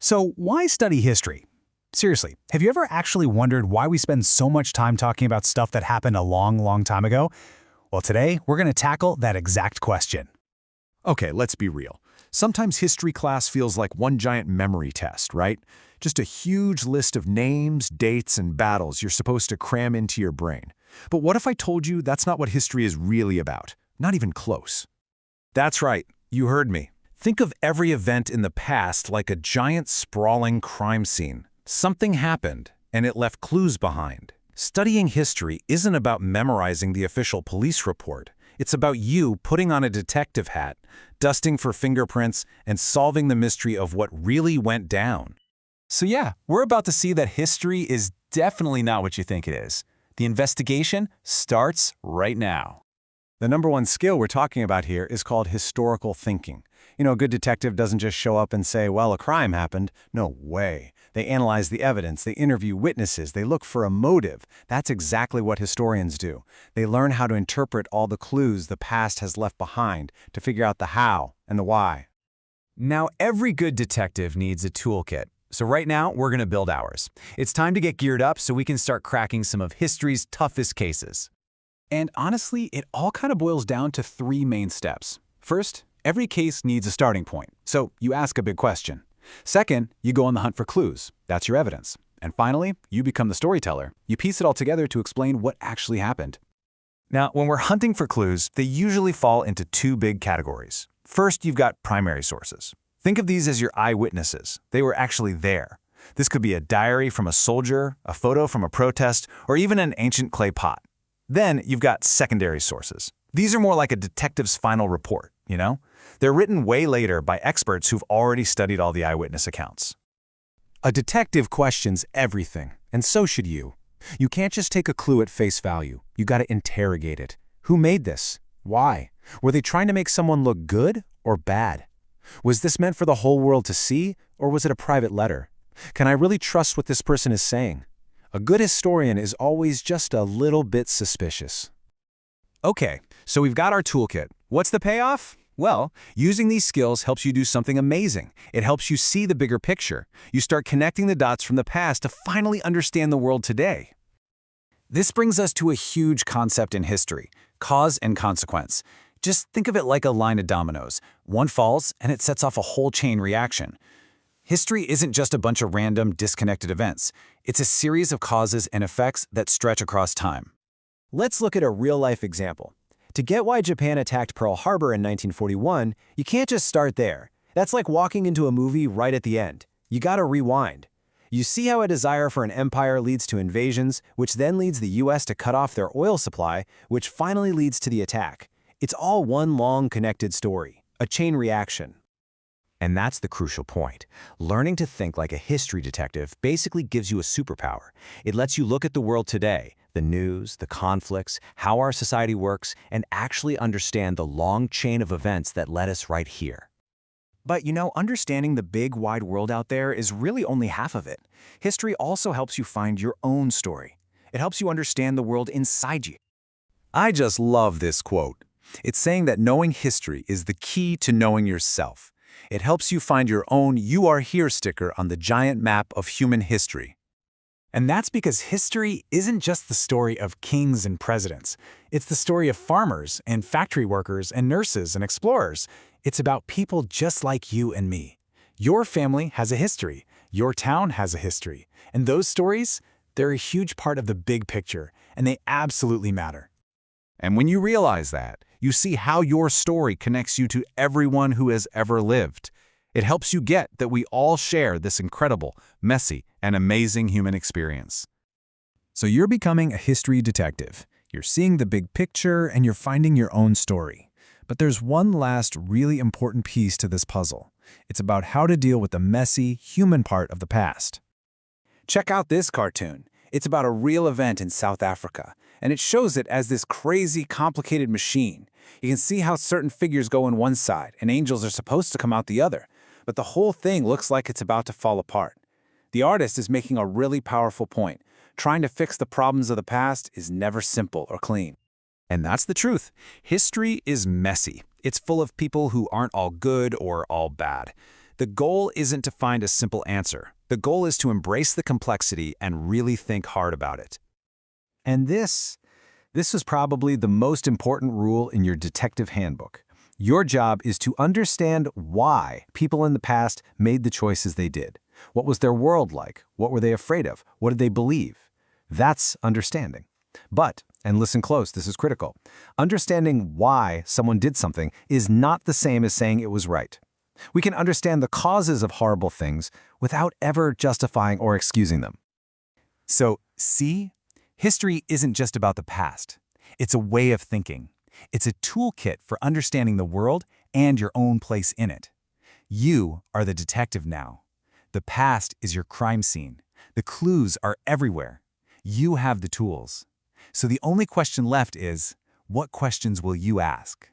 So why study history? Seriously, have you ever actually wondered why we spend so much time talking about stuff that happened a long, long time ago? Well, today we're going to tackle that exact question. Okay, let's be real. Sometimes history class feels like one giant memory test, right? Just a huge list of names, dates, and battles you're supposed to cram into your brain. But what if I told you that's not what history is really about? Not even close. That's right, you heard me. Think of every event in the past like a giant sprawling crime scene. Something happened, and it left clues behind. Studying history isn't about memorizing the official police report. It's about you putting on a detective hat, dusting for fingerprints, and solving the mystery of what really went down. So yeah, we're about to see that history is definitely not what you think it is. The investigation starts right now. The number one skill we're talking about here is called historical thinking. You know, a good detective doesn't just show up and say, well, a crime happened. No way. They analyze the evidence, they interview witnesses, they look for a motive. That's exactly what historians do. They learn how to interpret all the clues the past has left behind to figure out the how and the why. Now, every good detective needs a toolkit. So right now, we're going to build ours. It's time to get geared up so we can start cracking some of history's toughest cases. And honestly, it all kind of boils down to three main steps. First, every case needs a starting point, so you ask a big question. Second, you go on the hunt for clues. That's your evidence. And finally, you become the storyteller. You piece it all together to explain what actually happened. Now, when we're hunting for clues, they usually fall into two big categories. First, you've got primary sources. Think of these as your eyewitnesses. They were actually there. This could be a diary from a soldier, a photo from a protest, or even an ancient clay pot. Then you've got secondary sources. These are more like a detective's final report, you know? They're written way later by experts who've already studied all the eyewitness accounts. A detective questions everything, and so should you. You can't just take a clue at face value. You gotta interrogate it. Who made this? Why? Were they trying to make someone look good or bad? Was this meant for the whole world to see, or was it a private letter? Can I really trust what this person is saying? A good historian is always just a little bit suspicious. Okay, so we've got our toolkit. What's the payoff? Well, using these skills helps you do something amazing. It helps you see the bigger picture. You start connecting the dots from the past to finally understand the world today. This brings us to a huge concept in history, cause and consequence. Just think of it like a line of dominoes. One falls, and it sets off a whole chain reaction. History isn't just a bunch of random, disconnected events. It's a series of causes and effects that stretch across time. Let's look at a real-life example. To get why Japan attacked Pearl Harbor in 1941, you can't just start there. That's like walking into a movie right at the end. You gotta rewind. You see how a desire for an empire leads to invasions, which then leads the US to cut off their oil supply, which finally leads to the attack. It's all one long connected story, a chain reaction. And that's the crucial point. Learning to think like a history detective basically gives you a superpower. It lets you look at the world today, the news, the conflicts, how our society works, and actually understand the long chain of events that led us right here. But you know, understanding the big, wide world out there is really only half of it. History also helps you find your own story. It helps you understand the world inside you. I just love this quote. It's saying that knowing history is the key to knowing yourself. It helps you find your own "You Are Here" sticker on the giant map of human history. And that's because history isn't just the story of kings and presidents. It's the story of farmers and factory workers and nurses and explorers. It's about people just like you and me. Your family has a history. Your town has a history. And those stories, they're a huge part of the big picture, and they absolutely matter. And when you realize that, you see how your story connects you to everyone who has ever lived. It helps you get that we all share this incredible, messy, and amazing human experience. So you're becoming a history detective. You're seeing the big picture and you're finding your own story. But there's one last really important piece to this puzzle. It's about how to deal with the messy, human part of the past. Check out this cartoon. It's about a real event in South Africa, and it shows it as this crazy, complicated machine. You can see how certain figures go on one side, and angels are supposed to come out the other, but the whole thing looks like it's about to fall apart. The artist is making a really powerful point. Trying to fix the problems of the past is never simple or clean. And that's the truth. History is messy. It's full of people who aren't all good or all bad. The goal isn't to find a simple answer. The goal is to embrace the complexity and really think hard about it. And this was probably the most important rule in your detective handbook. Your job is to understand why people in the past made the choices they did. What was their world like? What were they afraid of? What did they believe? That's understanding. But, and listen close, this is critical, understanding why someone did something is not the same as saying it was right. We can understand the causes of horrible things without ever justifying or excusing them. So, see? History isn't just about the past. It's a way of thinking. It's a toolkit for understanding the world and your own place in it. You are the detective now. The past is your crime scene. The clues are everywhere. You have the tools. So the only question left is, what questions will you ask?